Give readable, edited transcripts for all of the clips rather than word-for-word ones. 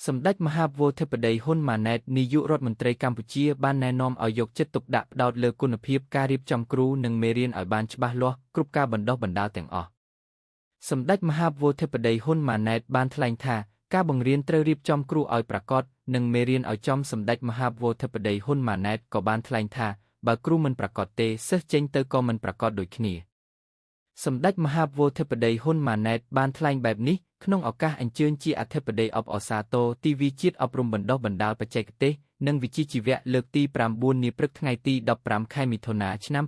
សម្ដេចមហាវោធិបតីហ៊ុនម៉ាណែតនាយករដ្ឋមន្ត្រីកម្ពុជាបានណែនាំឲ្យយកចិត្តទុកដាក់ផ្ដោតលើគុណភាពការរៀបចំគ្រូនិងមេរៀនឲ្យបានច្បាស់លាស់គ្រប់ការបណ្ដុះបណ្ដាលទាំងអស់សម្ដេចមហាវោធិបតីហ៊ុនម៉ាណែតបានថ្លែងថាការបង្រៀនត្រូវរៀបចំគ្រូឲ្យប្រាកដនិងមេរៀនឲ្យចំសម្ដេចមហាវោធិបតីហ៊ុនម៉ាណែតក៏បានថ្លែងថាបើគ្រូមិនប្រាកដទេសិស្សចេញទៅក៏មិនប្រាកដដូចគ្នាសម្ដេចមហាវោធិបតីហ៊ុនម៉ាណែតបានថ្លែងបែបនេះក្នុងឱកាសអញ្ជើញជាអធិបតីអបអសាទរទីវីជាតិអប់រំបណ្ដុះបណ្ដាលបច្ចេកទេសនិងវិជ្ជាជីវៈលើកទី9នាព្រឹកថ្ងៃទី15ខែមិថុនាឆ្នាំ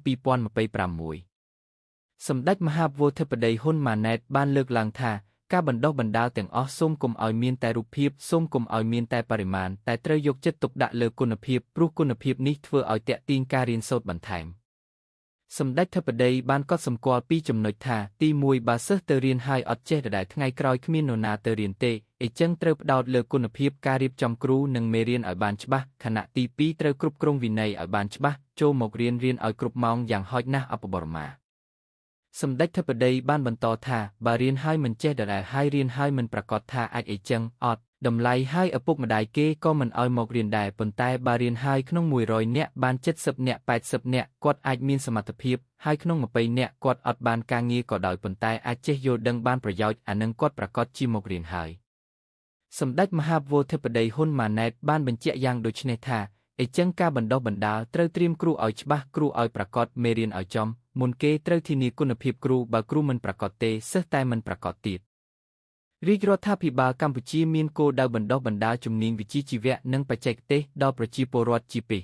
2026សម្ដេចមហាវោធិបតីហ៊ុនម៉ាណែតបានលើកឡើងថាការបណ្ដុះបណ្ដាលទាំងអស់សូមកុំឲ្យមានតែរូបភាពសូមកុំឲ្យមានតែបរិមាណតែត្រូវយកចិត្តទុកដាក់លើគុណភាពព្រោះគុណភាពនេះធ្វើឲ្យទាក់ទាញការរៀនសូត្របន្ថែមសម្ដេចធិបតីបានកត់សម្គាល់ពីចំណុចថាទី1បើសិស្សទៅរៀនហើយអត់ចេះដដែលថ្ងៃក្រោយគ្មាននរណាទៅរៀនទេអញ្ចឹងត្រូវផ្ដោតលើគុណភាពការរៀបចំគ្រូនិងមេរៀនឲ្យបានច្បាស់ខណៈទី2ត្រូវគ្រប់គ្រងវិន័យឲ្យបានច្បាស់ចូលមករៀនឲ្យគ្រប់ម៉ោងយ៉ាងហោចណាស់អបបរមាសម្ដេចធិបតីបានបន្តថាបើរៀនហើយមិនចេះដដែលហើយរៀនហើយមិនប្រាកដថាអាចអីចឹងអត់តម្លៃហើយឪពុកម្ដាយគេក៏មិនឲ្យមករៀនដែរប៉ុន្តែបើរៀនហើយក្នុង100នាក់បាន70នាក់80នាក់គាត់អាចមានសមត្ថភាពហើយក្នុង20នាក់គាត់អត់បានការងារក៏ដោយប៉ុន្តែអាចចេះយល់ដឹងបានប្រយោជន៍អានឹងគាត់ប្រាកដជាមករៀនហើយសម្ដេចមហាវោធិបតីហ៊ុនម៉ាណែតបានបញ្ជាក់យ៉ាងដូចនេះថាអញ្ចឹងការបណ្ដុះបណ្ដាលត្រូវត្រៀមគ្រូឲ្យច្បាស់គ្រូឲ្យប្រាកដមេរៀនឲ្យចំមុនគេត្រូវធានាគុណភាពគ្រូបើគ្រូមិនប្រាកដទេសិស្សតែមិនប្រាកដទៀតរាជរដ្ឋាភិបាលកម្ពុជាមានគោលដៅបណ្ដុះបណ្ដាលជំនាញវិជ្ជាជីវៈនិងបច្ចេកទេសដល់ប្រជាពលរដ្ឋជាពិសេស